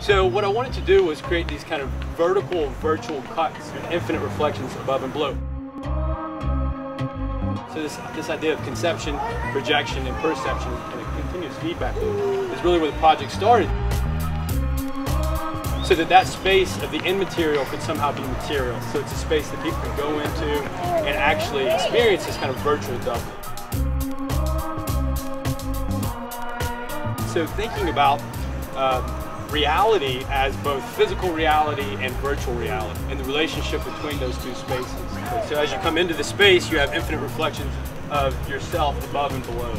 So what I wanted to do was create these kind of vertical virtual cuts and infinite reflections above and below. So this idea of conception, projection, and perception and a continuous feedback loop is really where the project started. So that space of the in-material could somehow be material. So it's a space that people can go into and actually experience this kind of virtual double. So thinking about reality as both physical reality and virtual reality and the relationship between those two spaces. So as you come into the space, you have infinite reflections of yourself above and below.